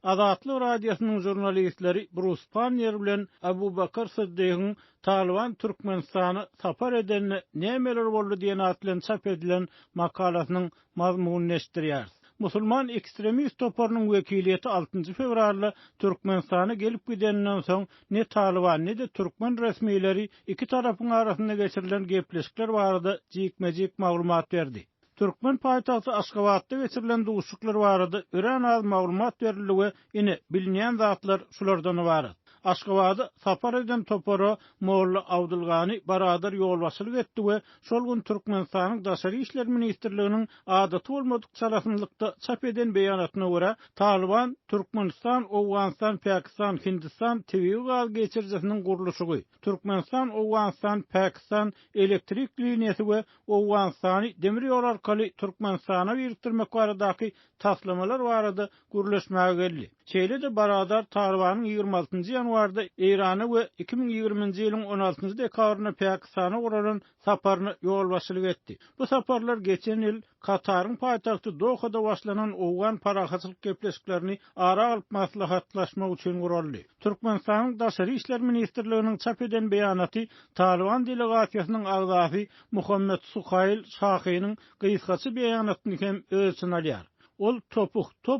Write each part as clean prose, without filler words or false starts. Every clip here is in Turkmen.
Azatlyk radiosynyň jurnalistleri Bruce Pannier bilen Abu Bakr Siddiq'ın Taliban Türkmenistany sapar edenine nämeler boldy diýen atlan çap edilen makalasynyň mazmunyny eşdirýär. Musulman ekstremist toparynyň wekiliýeti 6 fevralda Türkmenistana gelip gidenden soň ne Taliban ne de Türkmen resmiýetleri iki tarapyň arasynda geçirilen gepleşikler barada jikmejik maglumat berdi. Türkmen paýtagty Aşgabatda geçirilen duşuklar barada ören az maglumat berildi we ine bilinýän zatlar şulardan ibaret. Aşgabatda sapar eden topara Molla Abdulgany baradar ýolbaşçylyk etdi we şol gün Türkmenistanyň daşary işler ministrliginiň adaty bolmadyk çalaşynlykda çap eden beýanatyna görä Taliban Türkmenistan, Awganistan, Pakistan, Hindistan TV gaz geçirjisiniň gurulşy, Türkmenistan, Awganistan, Pakistan elektrik liniýasy we Awganistany demir ýol arkaly Türkmenistana birikdirmek baradaky taslamalar barada gürleşmäge geldi. Şeýle de baradar Talibanyň 26-njy ýanwarda Irany we 2020-nji ýylyň 16-njy dekabrynda Pakistana guralan saparyny ýolbaşçylyk etdi. Bu saparlar geçen ýyl Kataryň paýtagty Dohada başlanan Owgan parahaçylyk gepleşiklerini ara alyp maslahatlaşmak üçin guruldy. Türkmenistanyň daşary işler ministrliginiň çap eden beýanaty Taliban delegasiýasynyň agzasy Muhammed Suhail Şahynyň gysgaçy beýanatyny hem ölçün alýar. Ol top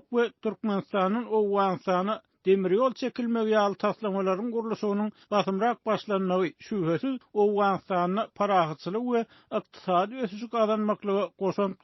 we Türkmenistanyň Awganistana demir ýol çekilmegi ýaly taslamalaryň gurulşynyň basymrak başlanmagy şübhesiz Awganistanyň parahaçylyk we ykdysady ösüşi kazanmaklygy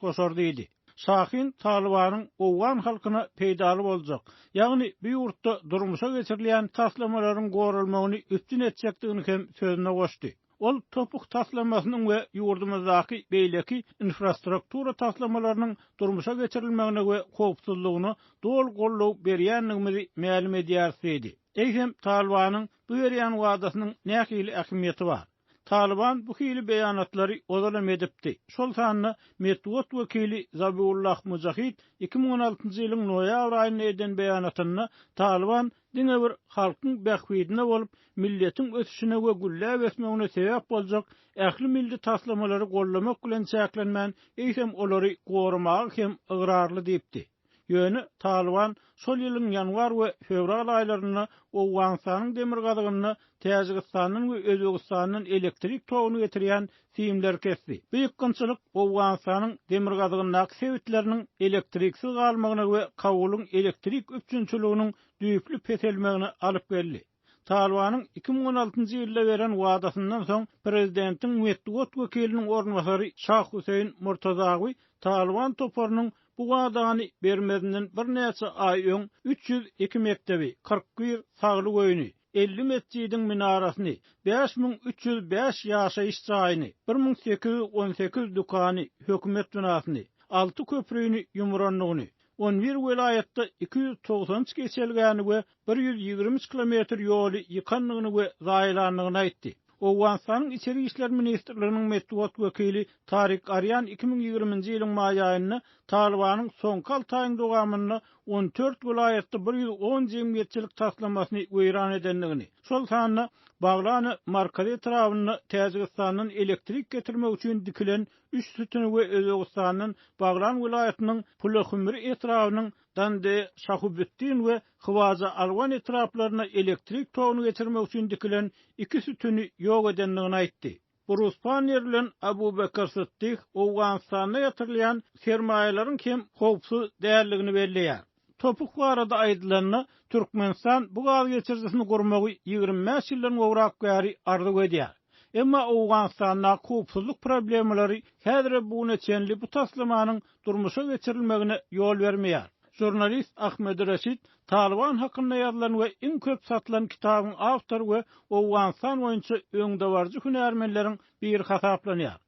goşar diýdi. Şahyn Talibanyň Awgan halkyna peýdaly boljak. Ýagny bu ýurtda durmuşa geçirilýän taslamalaryň gorulmagyny üstün etjekdigini hem sözüne goşdy. Ol topuk taslamasynyň we ýurdumyzdaky beýleki infrastruktura taslamalarynyň durmuşa geçirilmegine we howpsuzlygyny dol gollaw berýänligimizi ma'lum edýärdi. Eýsem Talibanyň bu berýän wadasynyň nähili ähmiýeti bar. Taliban bu hili beýanatlary ozalam edipdi. Şol sanyny Medwat wekili Zabihullah Mujahid 2016-njy ýylyň noýabr aýynda eden beýanatyny Taliban diňe bir halkyň bähwidine bolup milletiň ösüşine we güllä besmegine sebäp boljak ähli milli taslamалary gollamak bilen çäklenmän eýsem olary gorumak hem ıgrarly diýipdi. Ýöne Taliban şol ýylyň ýanwar we fevral aýlaryna Awganistanyň demir gazygyny, Täjikistanyň we Özbegistanyň elektrik toguny getirýän siýimler kesdi. Bu ýykynçylyk Awganistanyň demir gazygynyň sebitleriniň elektriksiz galmagyna we kabulyň elektrik üçünçiliginiň düýüklü peselmegine alyp geldi. Talibanyň 2016-njy ýylda beren wadasyndan soň prezidentiň Medwat wekiliniň ornbasary Şah Huseýn Murtazawy Taliban toparynyň bu wadany bermedinden bir näçe aý öň 302 mektebi, 41 sagly goýuny, 50 mescidiň minarasyny, 5305 ýaşaýyş jaýyny, 1818 dukany, hökümet binasyny, 6 köprüýni ýumranlygyny, 11 vilayatda 290 geçelgäni we 120 kilometr ýoly ýykanlygyny we zaýlanlygyny aýtdy. Awganistanyň içeri işler ministrliginiň Medwat wekili Tarik Aryan 2020-nji ýylyň maý aýynda Talibanyň soňky 6 aýyň dowamyny 14 vilayatda 110 jemgyýetçilik taslamasyny weýran edenligini, şol sanyny Baglany markazy etrawyny Täjikistanyň elektrik getirmek üçin dikilen 3 sütüni we Özbegistanyň Baglan vilayatynyň Pulahymyr etrawynyň Dande Şahubetdin we Hıvaza Alwan etraplaryna elektrik toguny getirmek üçin dikilen 2 sütüni ýok edenligini aýtdy. Bruce Pannier bilen Abu Bakr Siddiq Awganistana ýatyrylýan sermaýalaryň hem howpsuz däldigini belleýär. Topuk barada aýdylanyny Türkmenistan bu gaz geçirjisini gurmagy 25 ýyldan gowrak gäri arzu edýär. Emma Awganistanyň howpsuzlyk problemleri häzir bu neçenli bu taslamanyň durmuşa geçirilmegine ýol bermeýär. Jurnalist Ahmed Reşit Taliban hakynda ýazylan we iň köp satylan kitabyň awtory we Awganistan boýunça öňde barjy hünärmenleriň bir hasaplanýar.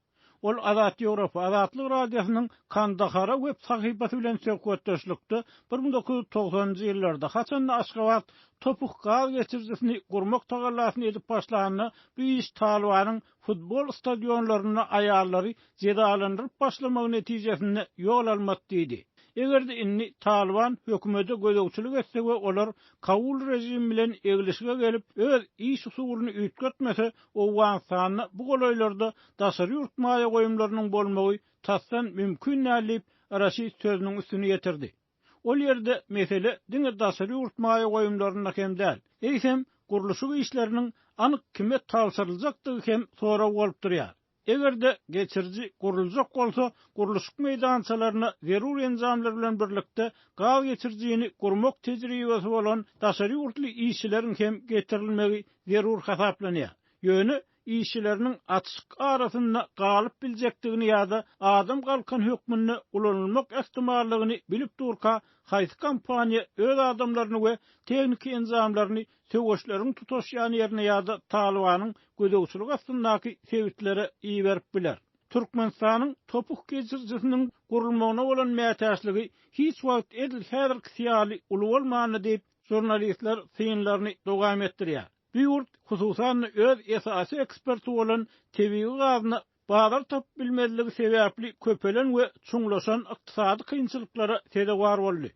Ol Azat Ýewropa Azatlyk radiosynyň Kandahara web sahypasy bilen söhbetdeşlikde 1990-njy ýyllarda haçan Aşgabat topuk gaz geçirjisini gurmak tagallasyny edip başlanyny bu iş Talibanyň futbol stadionlaryna aýallary jedalandyryp başlamagy netijesinde ýol almat diýdi. Egerde inni Taliban hökümete gözegçilik etse we olar kabul rejimi bilen egilişige gelip öz iş usulyny üýtgetmese Awganistanyny bu golaýlarda daşary ýurtmaýa goýumlarynyň bolmagy tasdan mümkin nädip Raşid sözüniň üstüne getirdi. ol ýerde mesele diňe daşary urtmaýa goýumlaryna hem däl. Eýsem gurulşy işleriniň anyk kime tapşyryljakdygy hem sora bolup durýar. Egerde geçirji guruljak bolsa, gurulşyk meýdançalaryna zerur enzamlar bilen birlikde gaz geçirjini gurmak tejribesi bolan daşary urtly işçileriň hem getirilmegi zerur hasaplanýar. Ýöne işçileriniň açyk arasynda galyp biljekdigini ýa-da adam galkan hökmüni ulanylmak ähtimallygyny bilip durka haýsy kompaniýa öz adamlaryny we teknik enzamlaryny söwüşleriň tutaşýan ýerine ýa-da Talibanyň gödäwçilik astyndaky sewitlere iýerip biler. Türkmenistanyň topuk geçirjisiniň gurulmagyna bolan mätäçligi hiç wagt edil häzirki syýaly uly bolmany diýip jurnalistler syýynlaryny dowam etdirýär. Bu ýurt hususan öz esasy eksperti bolan tebii gazyny bazar tap bilmezligi sebäpli köpelen we çuňlaşan ykdysady kynçylyklara sebäp boldy.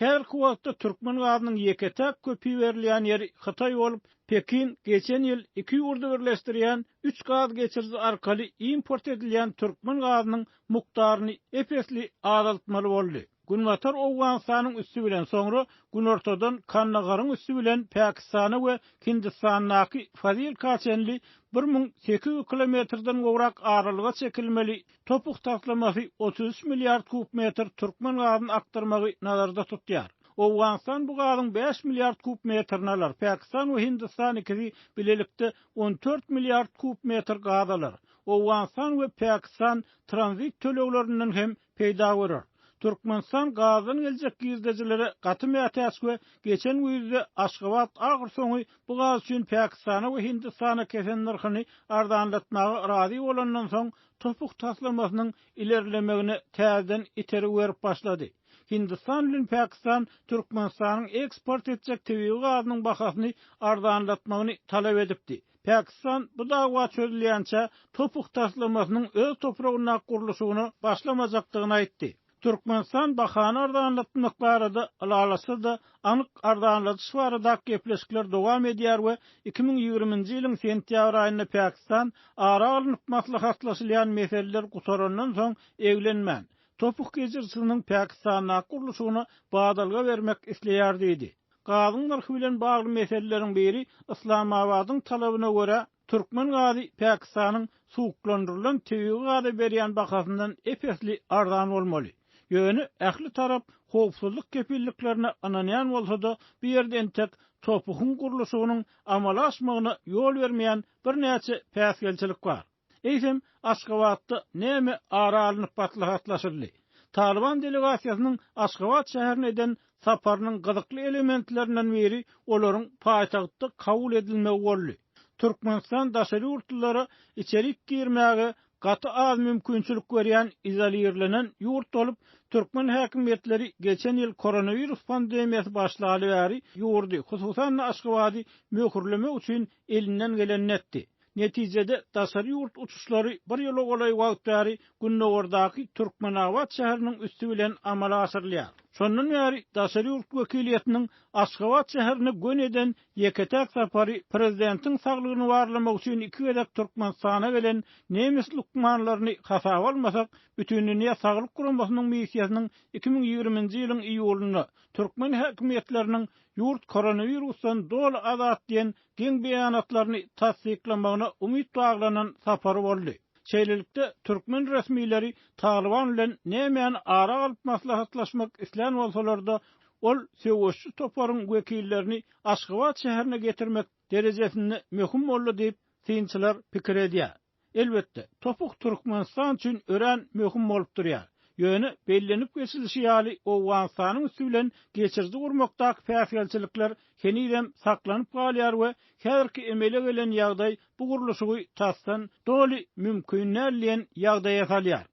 Her wagtda türkmen gazynyň ýeketäk köpi berilýän ýeri Hytaý bolup, Pekin geçen ýyl iki ýurdu birleşdirýän 3 gaz geçirji arkaly import edilýän türkmen gazynyň mukdaryny epesli azaltmaly boldy. Günwatar Owganistanyň üstü bilen soňra gün ortadan Kannagaryň üstü bilen Pakistany we Hindistanyňky Fazil Kaçenli 1800 kilometrden gowrak aralyga çekilmeli topuk taklamasy 33 milliard kubmetr türkmen gazyny aktarmagy nazarda tutýar. Owganistan bu gazyň 5 milliard kubmetrini alar. Pakistan we Hindistan ikisi bilelikde 14 milliard kubmetr gaz alar. Owganistan we Pakistan tranzit töleglerinden hem peýda bolar. Türkmenistan gazyny geljek gizdejilere gaty mätäç we geçen ýylda Aşgabat agyr soňy bu gaz üçin Pakistana we Hindistana kesen narhyny ardanlatmagy razy bolandan soň topuk taslamasynyň ilerlemegine täzeden iteri berip başlady. Hindistan bilen Pakistan Türkmenistanyň eksport etjek tebii gazynyň bahasyny ardanlatmagyny talap edipdi. Pakistan bu dawa çözülýänçe topuk taslamasynyň öz topragyna gurulşygyny başlamajakdygyny aýtdy. Türkmenistan bahany ardanlatmak barada alalasa da anyk ardanlatyş barada gepleşikler dowam edýär we 2020-nji ýylyň sentýabr aýynda Pakistan ara alynıp maslahatlaşylýan meseleler gutaryndan soň eglenmän. Topuk geçirjisiniň Pakistana gurulşygyny badalga bermek isleýär diýdi. Gazyň narhy bilen bagly meseleleriň biri Islamabadyň talabyna görä türkmen gazy Pakistanyň suwuklandyrylan tebii gazy berýän bahasyndan epesli ardan bolmaly. Ýöne ähli tarap howpsuzlyk kepilliklerine ananýan bolsa da bir ýerden tek topugyň gurulşygynyň amala aşmagyna ýol bermeýän bir näçe päsgelçilik bar. Eýsem Aşgabatda näme ara alynıp batlahatlaşyrly. Taliban delegasiýasynyň Aşgabat şäherine eden saparynyň gyzykly elementlerinden biri olaryň paýtagtda kabul edilmegi boldy. Türkmenistan daşary urtlary içerik girmäge gaty az mümkinçilik berýän izolirlenen ýurt bolup, türkmen häkimetleri geçen ýyl koronavirus pandemiýasy başlaly bäri ýurdy hususan Aşgabaty möhürleme üçin elinden geleni etdi. Netijede daşary ýurt uçuşlary bir ýyla golay wagtary Günnowurdaky Türkmenabat şäheriniň üstü bilen amala asyrylýar. Şondan bäri daşary ýurt wekiliýetiniň Aşgabat şäherine göneden ýeketäk sapary prezidentiň saglygyny barlamak üçin iki gedek Türkmenistana gelen nemis lukmanlaryny hasaba almasak, bütünlüğüne saglyk guramasynyň missiýasynyň 2020-nji ýylyň iýulynda türkmen häkimetleriniň ýurt koronavirusdan dol azat diýen geň beýanatlaryny tasdiklamagyna umyt baglanan sapary boldy. Şeýlelikde türkmen resmiýleri Taliban bilen nämeýän ara alyp maslahatlaşmak isleýän bolsalar-da ol söwüşçü toparyň wekillerini Aşgabat şäherine getirmek derejesinde möhüm boldy diýip synçylar pikir edýär. Elbetde topuk Türkmenistan üçin ören möhüm bolup durýar. Ýöne bellenip geçilişi ýaly Owganistanyň üstü bilen geçirji gurmakdaky päsgelçilikler henirem saklanyp galýar we häzirki emele gelen ýagdaý bu gurulşygy tasdan doly mümkinlerliğen ýagdaýa salýar.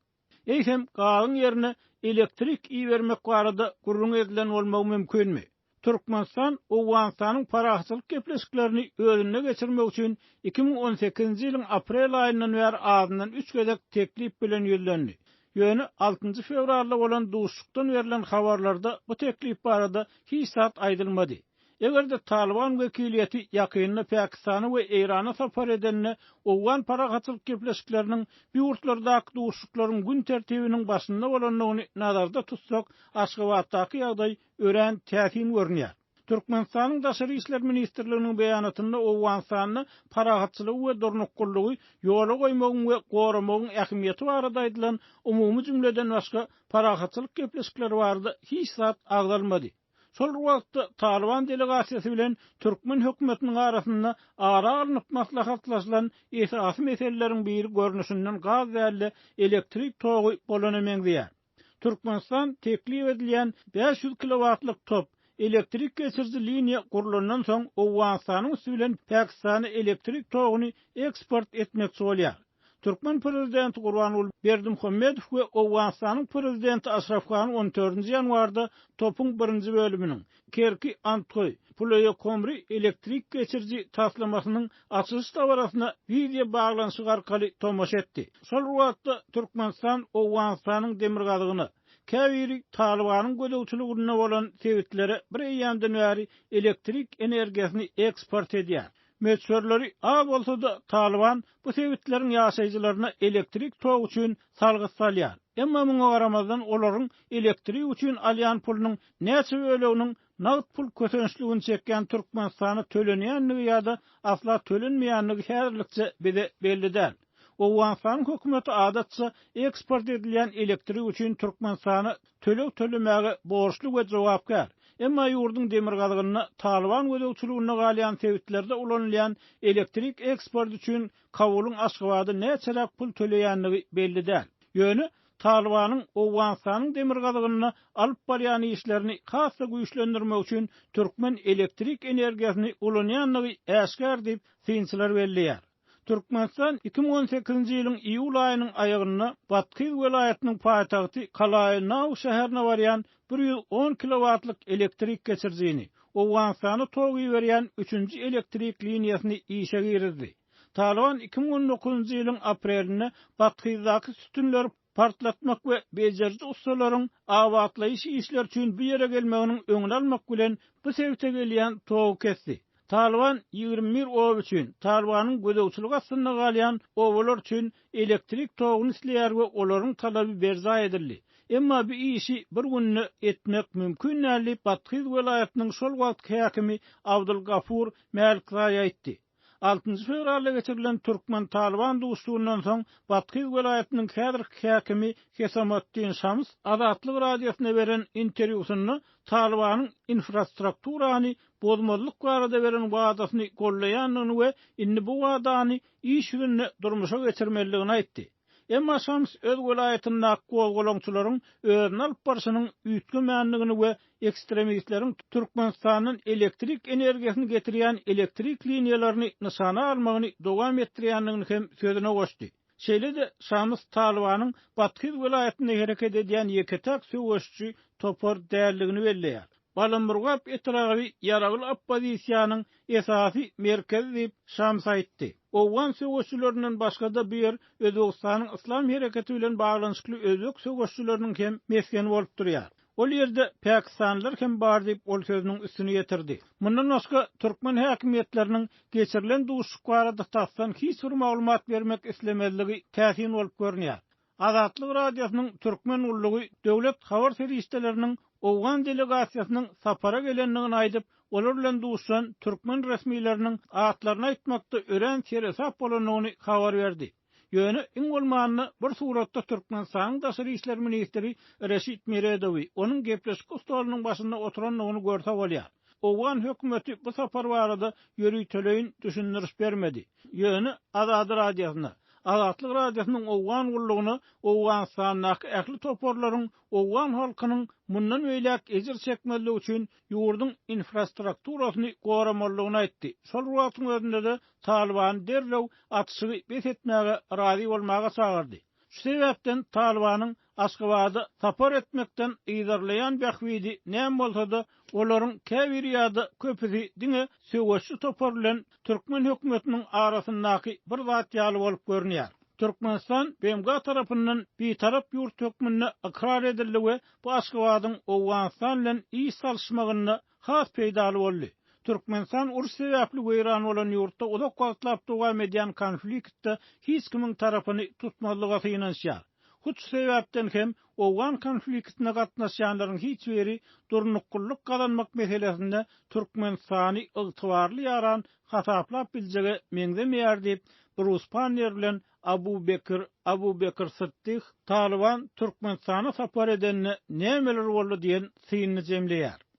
Eýsem gazyň ýerine elektrik iýermek barada gurrun edilen bolmagy mümkinmi? Türkmenistan Owganistanyň paraçylyk gepleşiklerini özüne geçirmek üçin 2018-nji ýylyň aprel aýyndan bäri azyndan 3 gedek teklip bilen ýüzlendi. Ýöne 6 fevralda bolan duşlukdan berilen habarlarda bu teklip barada hiç zat aýdylmady. Eger de Taliban vekiliyeti yakynly Pakistany we Irana sapar edenne owgan paragatçylyk gepleşikleriniň ýurtlardaky duşuklaryň gün tertibiniň başynda bolanlygyny nazarda tutsak, Aşgabatdaky ýagdaý ören täsin görnýär. Türkmenistanyň Daşary işler ministrliginiň beýanatynda Owganistanyň paragatçylygy we dornuklugy ýola goýmagyň we goramagyň ähmiýeti barada aýdylan umumy jümleden başga paragatçylyk gepleşikleri barada hiç zat agdalmady. Sol wagtda Taliban delegasiýasy bilen Türkmen hökümetiniň arasynda ara alynıp maslahatlaşylan esasy meseleleriň biri görnüşinden gaz däli elektrik togy bolanameňdir. Türkmenistan teklif edilýän 500 kilowattlyk top elektrik geçirji liniýa gurulandan soň Owganistanyň bilen Pakistany elektrik togyny eksport etmekçi bolýar. Türkmen prezidenti Gurbanuly Berdimuhammedow we Owganistanyň prezidenti Ashraf Ghani 14 ýanwarda topuň birinji bölüminiň Kerki Antkoy Puloya Komri elektrik geçirji taslamasynyň açyş tawarasyna video baglanşyk arkaly tomaş etdi. Şol wagtda Türkmenistan Owganistanyň demirgazygyny käbiri Talibanyň gödäwçiligine bolan sebeplere bir ýandan bäri elektrik energiýasyny eksport edýär. Meçhörleri a bolsa da Taliban bu sebetleriň ýaşaýjylaryna elektrik tog üçin salgys salýar. Emma muňa garamazdan olaryň elektrik üçin alýan pulunyň näçe böleginiň nagd pul kösençligini çekýän Türkmenistany tölenýänligi ýa-da asla tölenmeýänligi häzirlikçe belli. Owganistanyň hökümeti adatça eksport edilýän elektrik üçin Türkmenistany tölemäge borçly we jogapkar. Emma ýurdun demirgazygyna Taliban gödäwçiligine galýan sebetlerde ulanylýan elektrik eksport üçin Kabul'un Aşgabatda näçerak pul töleýänligi belli däl. Ýöne Talibanyň Owganistanyň demirgazygyna alyp barýan işlerini hassa güýçlendirmek üçin türkmen elektrik energiýasyny ulanýanlygy äşkär diýip synçylar belliýär. Türkmenistan 2018-nji ýylyň iýul aýynyň aýagyna Batkyz welaýatynyň paýtagty Kalaýnaw şäherine barýan 110 kilowattlyk elektrik geçirjini, Owganistany togy berýän 3-nji elektrik liniýasyny işe girdi. Taliban 2019-njy ýylyň aprelinde Batkyzdaky sütünleri partlatmak we bejerji ustalaryň awatlaýyş işler üçin bu ýere gelmeginiň öňüni almak bilen bu sebäpde gelýän togy kesdi. Taliban 21 ow üçin Talibanyň gödäwçiligi aslynda galýan owlar üçin elektrik togyny isleýär we olaryň talaby berza edildi. Emma bu işi bir günne etmek mümkin näli Batkyz welaýatynyň şol wagt häkimi Abdulgafur Malkzai aýtdy. 6-njy fevralda geçirilen Türkmen Taliban duşugundan soň Batkyz welaýatynyň häzirki häkimi Hesamatdin Şams Azatlyk radiosyna beren interwýusynda Talibanyň infrastrukturany bozmalyk barada beren wadasyny gollaýanyny we indi bu wadany iş ýüzünde durmuşa geçirmeligini aýtdy. Emma Şams öz welaýatyna gowgolaňçylaryň özüni alyp barşynyň üýtgemänligini we ekstremistleriň Türkmenistanyň elektrik energiýasyny getirýän elektrik liniýalaryny nişana almagyny dowam etdirýänligini hem sözüne goşdy. Şeýle-de Şams Talibanyň Batkyz welaýatyna hereket edýän ýeketek söwüşçi topar däldigini belleýär. Balamurgap etragy ýaragly oppozisiýanyň esasy merkezi diýip Şams aýtdy. Owgan söwüşçülerinden başga da bir Özbegistanyň islam hereketi bilen baglanyşykly özbek söwüşçüleriniň hem meskeni bolup durýar. Ol ýerde Pakistanlylar hem bar diýip ol sözüniň üstüne ýetirdi. Mundan başga türkmen häkimetleriniň geçirilen duşuk barada tasdan hiç bir maglumat bermek islemezligi täsin bolup görnýär. Azatlyk radiosynyň türkmen ullugy döwlet habar serişdeleriniň Owgan delegasiýasynyň sapara gelenligini aýdyp, olar bilen duşan türkmen resmiýetleriniň atlaryny aýtmakda ören teresap bolanyny habar berdi. Ýöne iň bolmanyny bir suratda Türkmenistanyň Daşary işler ministri Reşit Meredowy onuň gepleşik ustalynyň başynda oturanlygyny görse bolýar. Owgan hökümeti bu sapar barada ýöri töleýin düşündiriş bermedi. Ýöne Azad radiosyna Azatlyk radiosynyň Owgan ullugyny Owganistanyň ähli toporlaryň Owgan halkynyň mundan beýlek ejir çekmeligi üçin ýurdun infrastrukturasyny goramalygyny aýtdy. Şol wagtyň özünde de Taliban derlew atşygy besetmäge razy bolmaga çagyrdy. Şu sebäpden Talibanyň Aşgabatda sapar etmekden ýydarlayan bähwidi näme bolsa da olaryň käbir ýa-da köpüsi diňe söwüşçü topar bilen Türkmen hökümetiniň arasyndaky bir zat ýaly bolup görnýär. Türkmenistan BMG tarapyndan bir tarap ýurt hökmüne ikrar edildi we bu Aşgabatyň Owganistan bilen iş salşmagyny has peýdaly boldy. Türkmenistan uruş sebäpli weýran bolan ýurtda uzak wagtlap dowam edýän konfliktde hiç kimiň tarapyny tutmazlyga synanýar. Huç sebäpden hem owgan konfliktine gatnaşýanlaryň hiç biri durnukullyk kazanmak meselesinde Türkmenistany ygtybarly ýaran hasaplap biljegi meňzemeýär diýip Bruspaner bilen Abu Bekir Sıddyk Taliban Türkmenistana sapar edenine nämeler boldy diýen syny jemleýär.